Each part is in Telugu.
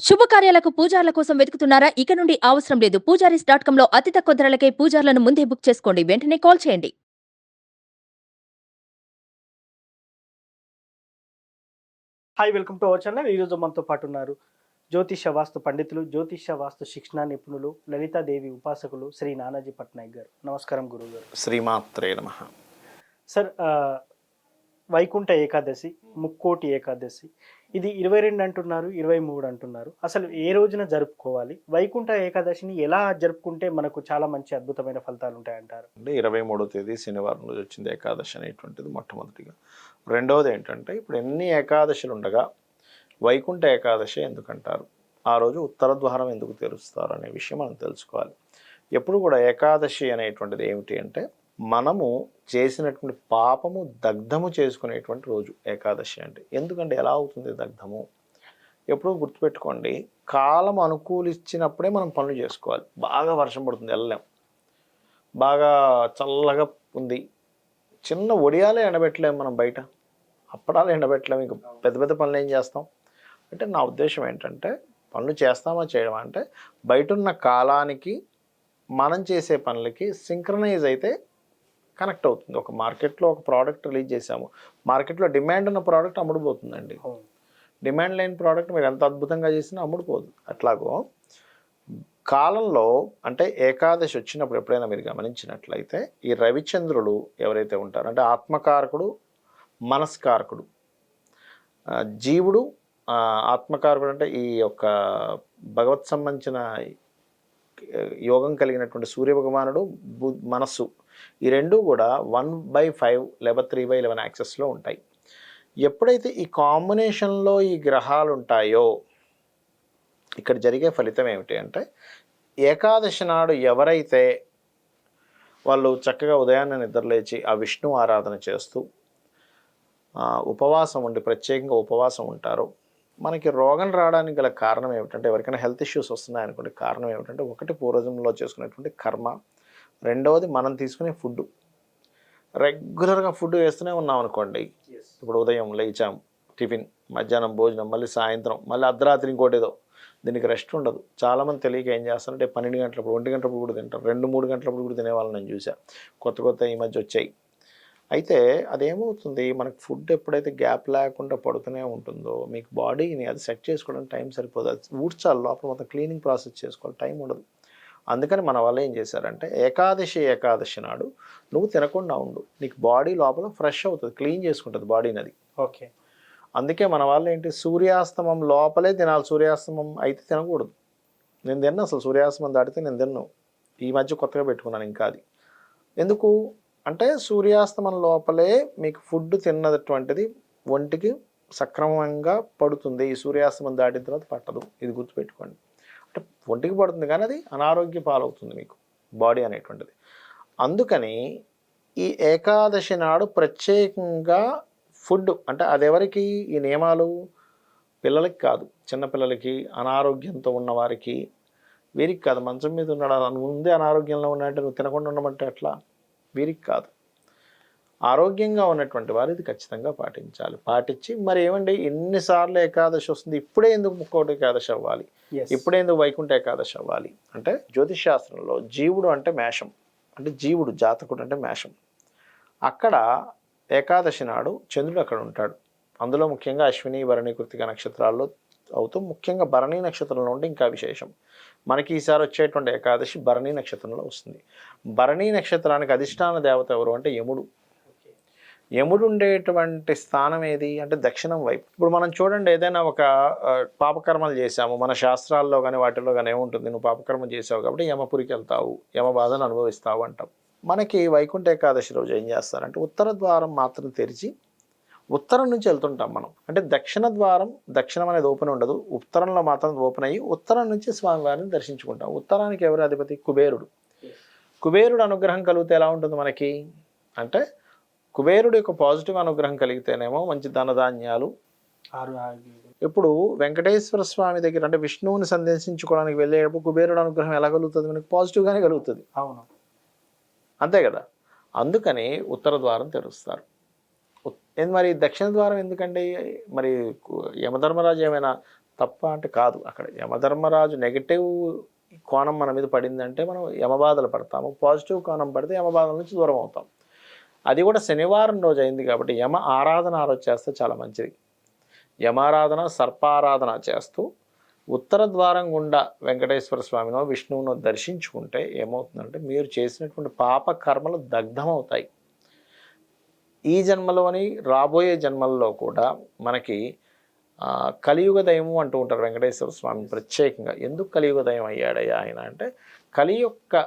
శుభకార్యాలకు పూజార్ల కోసం వెతుకుతున్నారా? ఇక నుండి అవసరం లేదు. పూజారీస్.com లో అతి తక్కువ ధరలకే పూజార్లను ముందే బుక్ చేసుకోండి. వెంటనే కాల్ చేయండి. Hi welcome to our channel. ఈరోజు మనతో పాటు ఉన్నారు జ్యోతిష వాస్తు పండితులు, జ్యోతిష వాస్తు శిక్షణ నిపుణులు, లలితాదేవి ఉపాసకులు శ్రీ నానాజీ పట్నాయక్ గారు. నమస్కారం గురువుగారు. శ్రీమాత్రే నమః. సార్, వైకుంఠ ఏకాదశి, ముక్కోటి ఏకాదశి, ఇది 22 అంటున్నారు, 23 అంటున్నారు. అసలు ఏ రోజున జరుపుకోవాలి? వైకుంఠ ఏకాదశిని ఎలా జరుపుకుంటే మనకు చాలా మంచి అద్భుతమైన ఫలితాలు ఉంటాయంటారు? అంటే 23వ తేదీ శనివారం రోజు వచ్చింది ఏకాదశి అనేటువంటిది మొట్టమొదటిగా. రెండవది ఏంటంటే, ఇప్పుడు ఎన్ని ఏకాదశులు ఉండగా వైకుంఠ ఏకాదశి ఎందుకంటారు, ఆ రోజు ఉత్తర ద్వారం ఎందుకు తెరుస్తారు అనే విషయం మనం తెలుసుకోవాలి. ఎప్పుడు కూడా ఏకాదశి అనేటువంటిది ఏమిటి అంటే, మనము చేసినటువంటి పాపము దగ్ధము చేసుకునేటువంటి రోజు ఏకాదశి అంటే. ఎందుకంటే ఎలా అవుతుంది దగ్ధము? ఎప్పుడూ గుర్తుపెట్టుకోండి, కాలం అనుకూలించినప్పుడే మనం పనులు చేసుకోవాలి. బాగా వర్షం పడుతుంది, వెళ్ళలేం. బాగా చల్లగా ఉంది, చిన్న ఒడియాలే ఎండబెట్టలేము మనం, బయట అప్పడాలు ఎండబెట్టలేము, ఇంక పెద్ద పెద్ద పనులు ఏం చేస్తాం అంటే, నా ఉద్దేశం ఏంటంటే, పనులు చేస్తామా చేయడం అంటే బయట ఉన్న కాలానికి మనం చేసే పనులకి సింక్రనైజ్ అయితే కనెక్ట్ అవుతుంది. ఒక మార్కెట్లో ఒక ప్రోడక్ట్ రిలీజ్ చేసాము, మార్కెట్లో డిమాండ్ ఉన్న ప్రోడక్ట్ అమ్ముడుపోతుందండి. డిమాండ్ లేని ప్రోడక్ట్ మీరు ఎంత అద్భుతంగా చేసినా అమ్ముడుపోదు. అట్లాగో కాలంలో అంటే ఏకాదశి వచ్చినప్పుడు ఎప్పుడైనా మీరు గమనించినట్లయితే, ఈ రవిచంద్రులు ఎవరైతే ఉంటారో అంటే ఆత్మకారకుడు, మనస్కారకుడు, జీవుడు ఆత్మకారకుడు అంటే ఈ యొక్క భగవత్ సంబంధించిన యోగం కలిగినటువంటి సూర్యభగవానుడు, మనస్సు, ఈ రెండు కూడా 1/5 లేదా 3/11 యాక్సెస్లో ఉంటాయి. ఎప్పుడైతే ఈ కాంబినేషన్లో ఈ గ్రహాలు ఉంటాయో, ఇక్కడ జరిగే ఫలితం ఏమిటి అంటే, ఏకాదశి నాడు ఎవరైతే వాళ్ళు చక్కగా ఉదయాన్నే నిద్రలేచి ఆ విష్ణు ఆరాధన చేస్తూ ఉపవాసం ఉండి, ప్రత్యేకంగా ఉపవాసం ఉంటారో, మనకి రోగం రావడానికి గల కారణం ఏమిటంటే, ఎవరికైనా హెల్త్ ఇష్యూస్ వస్తున్నాయనుకోండి, కారణం ఏమిటంటే, ఒకటి పూర్వజంలో చేసుకునేటువంటి కర్మ, రెండవది మనం తీసుకునే ఫుడ్. రెగ్యులర్గా ఫుడ్ వేస్తూనే ఉన్నాం అనుకోండి, ఇప్పుడు ఉదయం లేచాం, టిఫిన్, మధ్యాహ్నం భోజనం, మళ్ళీ సాయంత్రం, మళ్ళీ అర్ధరాత్రి ఇంకోటి ఏదో, దీనికి రెస్ట్ ఉండదు. చాలామంది తెలియక ఏం చేస్తారంటే 12 గంటలప్పుడు, 1 గంటలప్పుడు కూడా తింటారు, 2-3 గంటలప్పుడు కూడా తినేవాళ్ళని నేను చూసా. కొత్త ఈ మధ్య వచ్చాయి. అయితే అదేమవుతుంది, మనకు ఫుడ్ ఎప్పుడైతే గ్యాప్ లేకుండా పడుతూనే ఉంటుందో, మీకు బాడీని అది సెట్ చేసుకోవడానికి టైం సరిపోదు. అది ఊడ్చాలి, లోపల మొత్తం క్లీనింగ్ ప్రాసెస్ చేసుకోవాలి, టైం ఉండదు. అందుకని మన వాళ్ళు ఏం చేశారంటే, ఏకాదశి నాడు నువ్వు తినకుండా ఉండు, నీకు బాడీ లోపల ఫ్రెష్ అవుతుంది, క్లీన్ చేసుకుంటుంది బాడీని అది. ఓకే. అందుకే మన వాళ్ళు ఏంటి, సూర్యాస్తమం లోపలే తినాలి, సూర్యాస్తమం అయితే తినకూడదు. నేను తిన్నా, అసలు సూర్యాస్తమం దాటితే నేను తిన్నాను. ఈ మధ్య కొత్తగా పెట్టుకున్నాను ఇంకా అది. ఎందుకు అంటే, సూర్యాస్తమం లోపలే మీకు ఫుడ్ తిన్నటువంటిది ఒంటికి సక్రమంగా పడుతుంది, ఈ సూర్యాస్తమం దాటిన తర్వాత పట్టదు. ఇది గుర్తుపెట్టుకోండి. అంటే ఒంటికి పడుతుంది కానీ అది అనారోగ్య పాలవుతుంది మీకు బాడీ అనేటువంటిది. అందుకని ఈ ఏకాదశి నాడు ప్రత్యేకంగా ఫుడ్ అంటే, అదెవరికి ఈ నియమాలు? పిల్లలకి కాదు, చిన్నపిల్లలకి, అనారోగ్యంతో ఉన్నవారికి, వీరికి కాదు. మంచం మీద ఉన్నాడు, ముందే అనారోగ్యంలో ఉన్నాయంటే నువ్వు తినకుండా ఉండమంటే ఎట్లా? వీరికి కాదు. ఆరోగ్యంగా ఉన్నటువంటి వారు ఇది ఖచ్చితంగా పాటించాలి. పాటించి మరి ఏమండి, ఎన్నిసార్లు ఏకాదశి వస్తుంది, ఇప్పుడే ఎందుకు ముక్కోటి ఏకాదశి అవ్వాలి, ఇప్పుడే ఎందుకు వైకుంఠ ఏకాదశి అవ్వాలి అంటే, జ్యోతిష్ శాస్త్రంలో జీవుడు అంటే మేషం, అంటే జీవుడు జాతకుడు అంటే మేషం. అక్కడ ఏకాదశి నాడు చంద్రుడు అక్కడ ఉంటాడు. అందులో ముఖ్యంగా అశ్విని, భరణి, కృతిక నక్షత్రాల్లో అవుతూ, ముఖ్యంగా భరణి నక్షత్రంలో ఉంటే ఇంకా విశేషం. మనకి ఈసారి వచ్చేటువంటి ఏకాదశి భరణి నక్షత్రంలో వస్తుంది. భరణి నక్షత్రానికి అధిష్టాన దేవత ఎవరు అంటే యముడు. యముడు ఉండేటువంటి స్థానం ఏది అంటే దక్షిణం వైపు. ఇప్పుడు మనం చూడండి, ఏదైనా ఒక పాపకర్మలు చేశాము, మన శాస్త్రాల్లో కానీ వాటిల్లో కానీ ఏముంటుంది, నువ్వు పాపకర్మ చేసావు కాబట్టి యమపురికి వెళ్తావు, యమ బాధను అనుభవిస్తావు అంటాం. మనకి వైకుంఠ ఏకాదశి రోజు ఏం చేస్తారంటే, ఉత్తర ద్వారం మాత్రం తెరిచి ఉత్తరం నుంచి వెళ్తుంటాం మనం. అంటే దక్షిణ ద్వారం, దక్షిణం అనేది ఓపెన్ ఉండదు, ఉత్తరంలో మాత్రం ఓపెన్ అయ్యి ఉత్తరం నుంచి స్వామివారిని దర్శించుకుంటాం. ఉత్తరానికి ఎవరు అధిపతి? కుబేరుడు. కుబేరుడు అనుగ్రహం కలిగితే ఎలా ఉంటుంది మనకి అంటే, కుబేరుడు యొక్క పాజిటివ్ అనుగ్రహం కలిగితేనేమో మంచి ధనధాన్యాలు. ఇప్పుడు వెంకటేశ్వర స్వామి దగ్గర అంటే విష్ణువుని సందర్శించుకోవడానికి వెళ్ళేటప్పుడు కుబేరుడు అనుగ్రహం ఎలా కలుగుతుంది మనకి? పాజిటివ్గానే కలుగుతుంది. అవును, అంతే కదా. అందుకని ఉత్తర ద్వారం తెరుస్తారు. మరి దక్షిణ ద్వారం ఎందుకండి? మరి యమధర్మరాజు ఏమైనా తప్ప అంటే కాదు. అక్కడ యమధర్మరాజు నెగిటివ్ కోణం మన మీద పడిందంటే మనం యమబాధలు పడతాము, పాజిటివ్ కోణం పడితే యమబాధల నుంచి దూరం అవుతాం. అది కూడా శనివారం రోజు అయింది కాబట్టి యమ ఆరాధన ఆ రోజు చేస్తే చాలా మంచిది. యమారాధన సర్పారాధన చేస్తూ ఉత్తర ద్వారం గుండా వెంకటేశ్వర స్వామినో విష్ణువునో దర్శించుకుంటే ఏమవుతుందంటే మీరు చేసినటువంటి పాప కర్మలు దగ్ధమవుతాయి. ఈ జన్మలోని రాబోయే జన్మల్లో కూడా మనకి కలియుగ దైవం అంటూ ఉంటారు వెంకటేశ్వర స్వామి ప్రత్యేకంగా. ఎందుకు కలియుగ దైవం అయ్యాడయ్యా ఆయన అంటే కలి యొక్క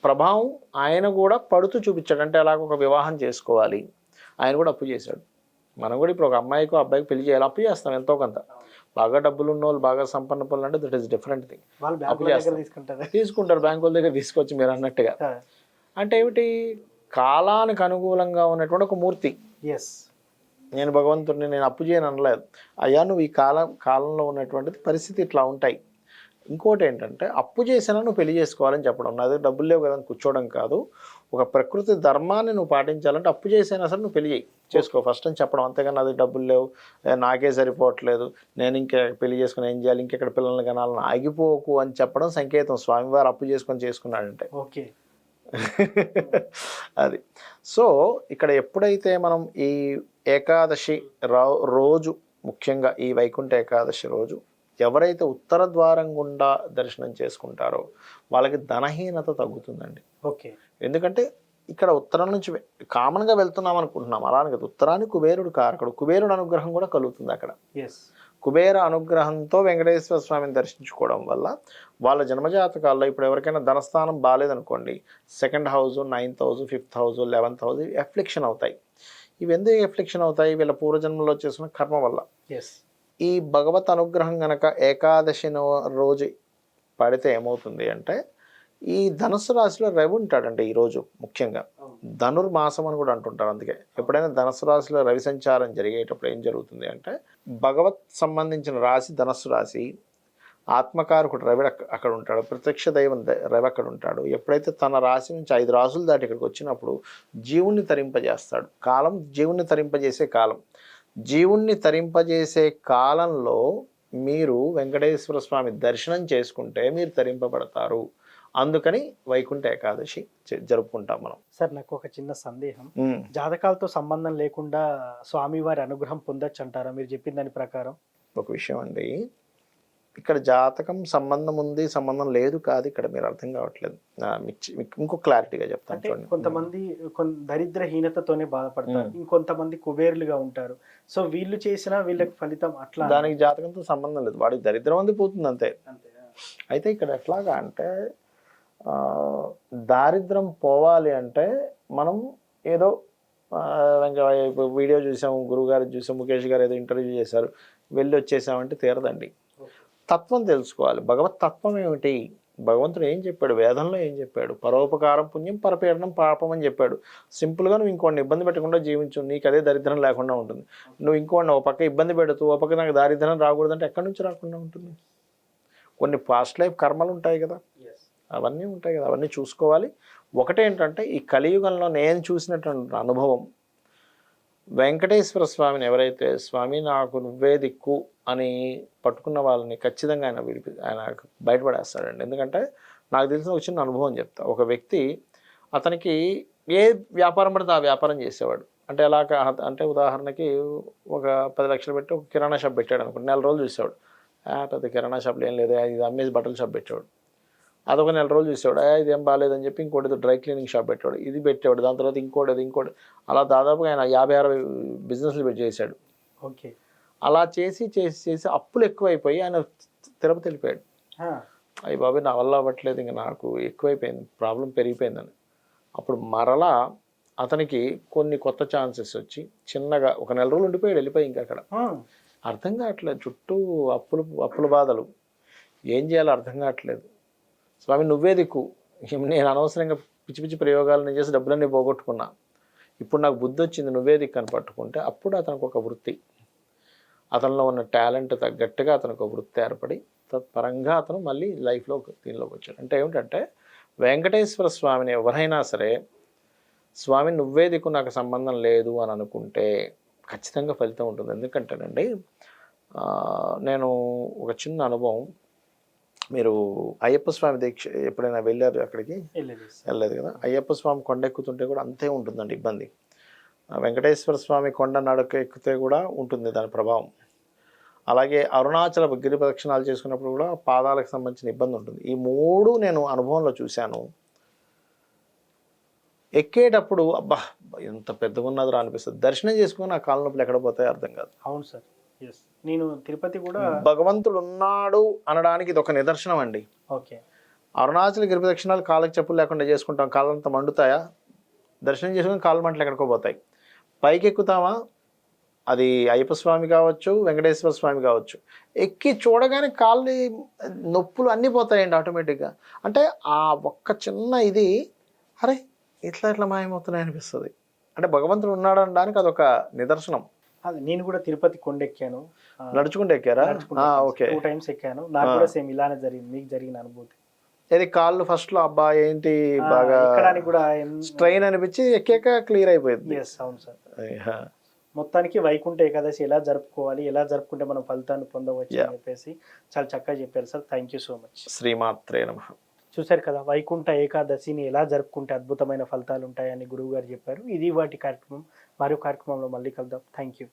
ప్రభావం ఆయన కూడా పడుతూ చూపించాడు. అంటే అలాగ ఒక వివాహం చేసుకోవాలి, ఆయన కూడా అప్పు చేశాడు. మనం కూడా ఇప్పుడు ఒక అమ్మాయికి అబ్బాయికి పెళ్లి చేయాలి, అప్పు చేస్తాం ఎంతో కొంత. బాగా డబ్బులు ఉన్న వాళ్ళు, బాగా సంపన్న పనులు అంటే దట్ ఈస్ డిఫరెంట్ థింగ్. అప్పు చేస్తారు, తీసుకుంటారు బ్యాంకుల దగ్గర తీసుకొచ్చి మీరు అన్నట్టుగా. అంటే ఏమిటి, కాలానికి అనుకూలంగా ఉన్నటువంటి ఒక మూర్తి. నేను భగవంతుడిని నేను అప్పు చేయను అనలేదు. అయ్యా నువ్వు ఈ కాలంలో ఉన్నటువంటిది పరిస్థితి ఇట్లా ఉంటాయి. ఇంకోటి ఏంటంటే అప్పు చేసినా నువ్వు పెళ్లి చేసుకోవాలని చెప్పడం. నా దగ్గర డబ్బులు లేవు కదా అని కూర్చోవడం కాదు. ఒక ప్రకృతి ధర్మాన్ని నువ్వు పాటించాలంటే అప్పు చేసినా సరే నువ్వు పెళ్లి చేసుకో ఫస్ట్ అని చెప్పడం. అంతేగాని నా దగ్గర డబ్బులు లేవు, నాకే సరిపోవట్లేదు, నేను ఇంకా పెళ్లి చేసుకుని ఏం చేయాలి, ఇంకెక్కడ పిల్లల్ని కనాలని ఆగిపోకు అని చెప్పడం సంకేతం. స్వామివారు అప్పు చేసుకున్నాడంటే ఓకే అది. సో ఇక్కడ ఎప్పుడైతే మనం ఈ ఏకాదశి రోజు, ముఖ్యంగా ఈ వైకుంఠ ఏకాదశి రోజు ఎవరైతే ఉత్తర ద్వారం గుండా దర్శనం చేసుకుంటారో వాళ్ళకి ధనహీనత తగ్గుతుందండి. ఓకే. ఎందుకంటే ఇక్కడ ఉత్తరం నుంచి కామన్గా వెళ్తున్నాం అనుకుంటున్నాం, అలానే కదా. ఉత్తరానికి కుబేరుడు కారకుడు, కుబేరుడు అనుగ్రహం కూడా కలుగుతుంది అక్కడ. కుబేర అనుగ్రహంతో వెంకటేశ్వర స్వామిని దర్శించుకోవడం వల్ల వాళ్ళ జన్మజాతకాల్లో ఇప్పుడు ఎవరికైనా ధనస్థానం బాగాలేదనుకోండి, 2nd house, 9th house, 5th house, 11th house affliction అవుతాయి. ఇవి ఎందుకు ఎఫ్లిక్షన్ అవుతాయి? వీళ్ళ పూర్వజన్మలో చేసిన కర్మ వల్ల. ఈ భగవత్ అనుగ్రహం గనక ఏకాదశి రోజు పడితే ఏమవుతుంది అంటే ఈ ధనుసు రాశిలో రవి ఉంటాడంటే ఈరోజు ముఖ్యంగా ధనుర్మాసం అని కూడా అంటుంటారు. అందుకే ఎప్పుడైనా ధనుసు రాశిలో రవి సంచారం జరిగేటప్పుడు ఏం జరుగుతుంది అంటే భగవత్ సంబంధించిన రాశి ధనుస్సు రాశి, ఆత్మకారకుడు రవి అక్కడ ఉంటాడు, ప్రత్యక్ష దైవం రవి అక్కడ ఉంటాడు. ఎప్పుడైతే తన రాశి నుంచి 5 రాసులు దాటి ఇక్కడికి వచ్చినప్పుడు జీవుణ్ణి తరింపజేస్తాడు. కాలం జీవుణ్ణి తరింపజేసే కాలం. జీవుణ్ణి తరింపజేసే కాలంలో మీరు వెంకటేశ్వర స్వామి దర్శనం చేసుకుంటే మీరు తరింపబడతారు. అందుకని వైకుంఠ ఏకాదశి జరుపుకుంటాం మనం. సార్ నాకు ఒక చిన్న సందేహం, జాతకాలతో సంబంధం లేకుండా స్వామివారి అనుగ్రహం పొందొచ్చు అంటారా మీరు చెప్పిన దాని ప్రకారం? ఒక విషయం అండి, ఇక్కడ జాతకం సంబంధం ఉంది సంబంధం లేదు కాదు, ఇక్కడ మీరు అర్థం కావట్లేదు. ఇంకో క్లారిటీగా చెప్తాను చూడండి. కొంతమంది దరిద్రహీనతతోనే బాధపడతారు, ఇంకొంతమంది కుబేరులుగా ఉంటారు. సో వీళ్ళు చేసిన వీళ్ళకి ఫలితం అట్లా, దానికి జాతకంతో సంబంధం లేదు, వాడికి దరిద్రం అంది పోతుంది అంతే. అయితే ఇక్కడ ఎట్లాగా అంటే దారిద్రం పోవాలి అంటే మనం ఏదో వీడియో చూసాము, గురువుగారు చూసాం, ముఖేష్ గారు ఏదో ఇంటర్వ్యూ చేశారు, వెళ్ళి వచ్చేసామంటే తీరదండి. తత్వం తెలుసుకోవాలి. భగవత్ తత్వం ఏమిటి, భగవంతుడు ఏం చెప్పాడు, వేదంలో ఏం చెప్పాడు, పరోపకారం పుణ్యం పరపీడనం పాపం అని చెప్పాడు. సింపుల్గా నువ్వు ఇంకోటి ఇబ్బంది పెట్టకుండా జీవించు, నీకు అదే దరిద్రం లేకుండా ఉంటుంది. నువ్వు ఇంకోటి ఒక పక్క ఇబ్బంది పెడుతూ ఒక పక్క నాకు దారిద్రం రాకూడదంటే ఎక్కడి నుంచి రాకుండా ఉంటుంది? కొన్ని పాస్ట్ లైఫ్ కర్మలు ఉంటాయి కదా, అవన్నీ ఉంటాయి కదా, అవన్నీ చూసుకోవాలి. ఒకటేంటంటే ఈ కలియుగంలో నేను చూసినటువంటి అనుభవం, వెంకటేశ్వర స్వామిని ఎవరైతే స్వామి నాకు నువ్వే దిక్కు అని పట్టుకున్న వాళ్ళని ఖచ్చితంగా ఆయన బయటపడేస్తాడండి. ఎందుకంటే నాకు తెలిసిన ఒక చిన్న అనుభవం చెప్తా. ఒక వ్యక్తి అతనికి ఏ వ్యాపారం పడితే ఆ వ్యాపారం చేసేవాడు. అంటే ఎలా అంటే ఉదాహరణకి ఒక 10 లక్షలు పెట్టి ఒక కిరాణా షాప్ పెట్టాడు అనుకోండి, 4 రోజులు చూసేవాడు. పెద్ద కిరాణా షాప్లో ఏం లేదు, ఇది అమ్మేసి బట్టల షాప్ పెట్టేవాడు. అదొక 4 రోజులు చూసేవాడు, ఇది ఏం బాగాలేదని చెప్పి ఇంకోటి డ్రై క్లీనింగ్ షాప్ పెట్టాడు, ఇది పెట్టేవాడు. దాని తర్వాత ఇంకోటి అలా దాదాపుగా ఆయన 50-60 బిజినెస్లు చేశాడు. ఓకే. అలా చేసి అప్పులు ఎక్కువైపోయి ఆయన తిరుపతి వెళ్ళిపోయాడు. అయ్యి బాబు నా వల్ల అవ్వట్లేదు, ఇంకా నాకు ఎక్కువైపోయింది, ప్రాబ్లం పెరిగిపోయిందని. అప్పుడు మరలా అతనికి కొన్ని కొత్త ఛాన్సెస్ వచ్చి చిన్నగా ఒక 4 రోజులు ఉండిపోయాడు, వెళ్ళిపోయి ఇంకా అక్కడ. అర్థం కావట్లేదు, చుట్టూ అప్పుల బాధలు, ఏం చేయాలో అర్థం కావట్లేదు. స్వామి నువ్వే దిక్కు, నేను అనవసరంగా పిచ్చి పిచ్చి ప్రయోగాలను చేసి డబ్బులన్నీ పోగొట్టుకున్నా, ఇప్పుడు నాకు బుద్ధి వచ్చింది, నువ్వే దిక్కు అని పట్టుకుంటే అప్పుడు అతనికి ఒక వృత్తి, అతనిలో ఉన్న టాలెంట్ తగ్గట్టుగా అతనికి ఒక వృత్తి ఏర్పడి తత్పరంగా అతను మళ్ళీ లైఫ్లో దీనిలోకి వచ్చాడు. అంటే ఏమిటంటే వెంకటేశ్వర స్వామిని ఎవరైనా సరే స్వామి నువ్వే దిక్కు నాకు సంబంధం లేదు అని అనుకుంటే ఖచ్చితంగా ఫలితం ఉంటుంది. ఎందుకంటేనండి నేను ఒక చిన్న అనుభవం, మీరు అయ్యప్ప స్వామి దీక్ష ఎప్పుడైనా వెళ్ళారు అక్కడికి? వెళ్ళలేదు సార్. వెళ్ళలేదు కదా. అయ్యప్ప స్వామి కొండ ఎక్కుతుంటే కూడా అంతే ఉంటుందండి ఇబ్బంది. వెంకటేశ్వర స్వామి కొండ నడక ఎక్కితే కూడా ఉంటుంది దాని ప్రభావం. అలాగే అరుణాచల గిరి ప్రదక్షిణాలు చేసుకున్నప్పుడు కూడా పాదాలకు సంబంధించిన ఇబ్బంది ఉంటుంది. ఈ మూడు నేను అనుభవంలో చూశాను. ఎక్కేటప్పుడు అబ్బా ఎంత పెద్దగా ఉన్నదిరా అనిపిస్తుంది. దర్శనం చేసుకుని ఆ కాళ్ళ నొప్పులు ఎక్కడ పోతాయో అర్థం కాదు. అవును సార్. ఎస్, నేను తిరుపతి కూడా. భగవంతుడు ఉన్నాడు అనడానికి ఇది ఒక నిదర్శనం అండి. ఓకే. అరుణాచల గిరి ప్రదక్షిణాలు కాళ్ళకి చెప్పులు లేకుండా చేసుకుంటాం, కాళ్ళంతా మండుతాయా? దర్శనం చేసుకుని కాళ్ళ మంటలు ఎక్కడికో పోతాయి. పైకి ఎక్కుతామా, అది అయ్యప్ప స్వామి కావచ్చు, వెంకటేశ్వర స్వామి కావచ్చు, ఎక్కి చూడగానే కాళ్ళు నొప్పులు అన్నీ పోతాయండి ఆటోమేటిక్గా. అంటే ఆ ఒక్క చిన్న ఇది అరే ఇట్లా మాయమవుతున్నాయి అనిపిస్తుంది. అంటే భగవంతుడు ఉన్నాడు అనడానికి అదొక నిదర్శనం. అది నేను కూడా తిరుపతి కొండ ఎక్కాను. నడుచుకుంటూ ఎక్కారా? ఓకే. 2 times ఎక్కాను. నాకు కూడా సేమ్ ఇలానే జరిగింది. మీకు జరిగిన అనుభూతి? ఇది కాళ్ళు ఫస్ట్ లో అబ్బా ఏంటి బాగా ఎక్కడానికి కూడా స్ట్రెయిన్ అనిపించి ఎక్కాక క్లియర్ అయిపోయింది. ఎస్, అవును సార్. మొత్తానికి వైకుంఠ ఏకాదశి ఎలా జరుపుకోవాలి, ఎలా జరుపుకుంటే మనం ఫలితాన్ని పొందవచ్చు అని చెప్పేసి చాలా చక్కగా చెప్పారు sir. Thank you so much. శ్రీమాత్రే నమః. చూశారు కదా, వైకుంఠ ఏకాదశిని ఎలా జరుపుకుంటే అద్భుతమైన ఫలితాలు ఉంటాయని గురువు గారు చెప్పారు. ఇది వాటి కార్యక్రమం. మరో కార్యక్రమంలో మళ్ళీ కలుద్దాం. Thank you.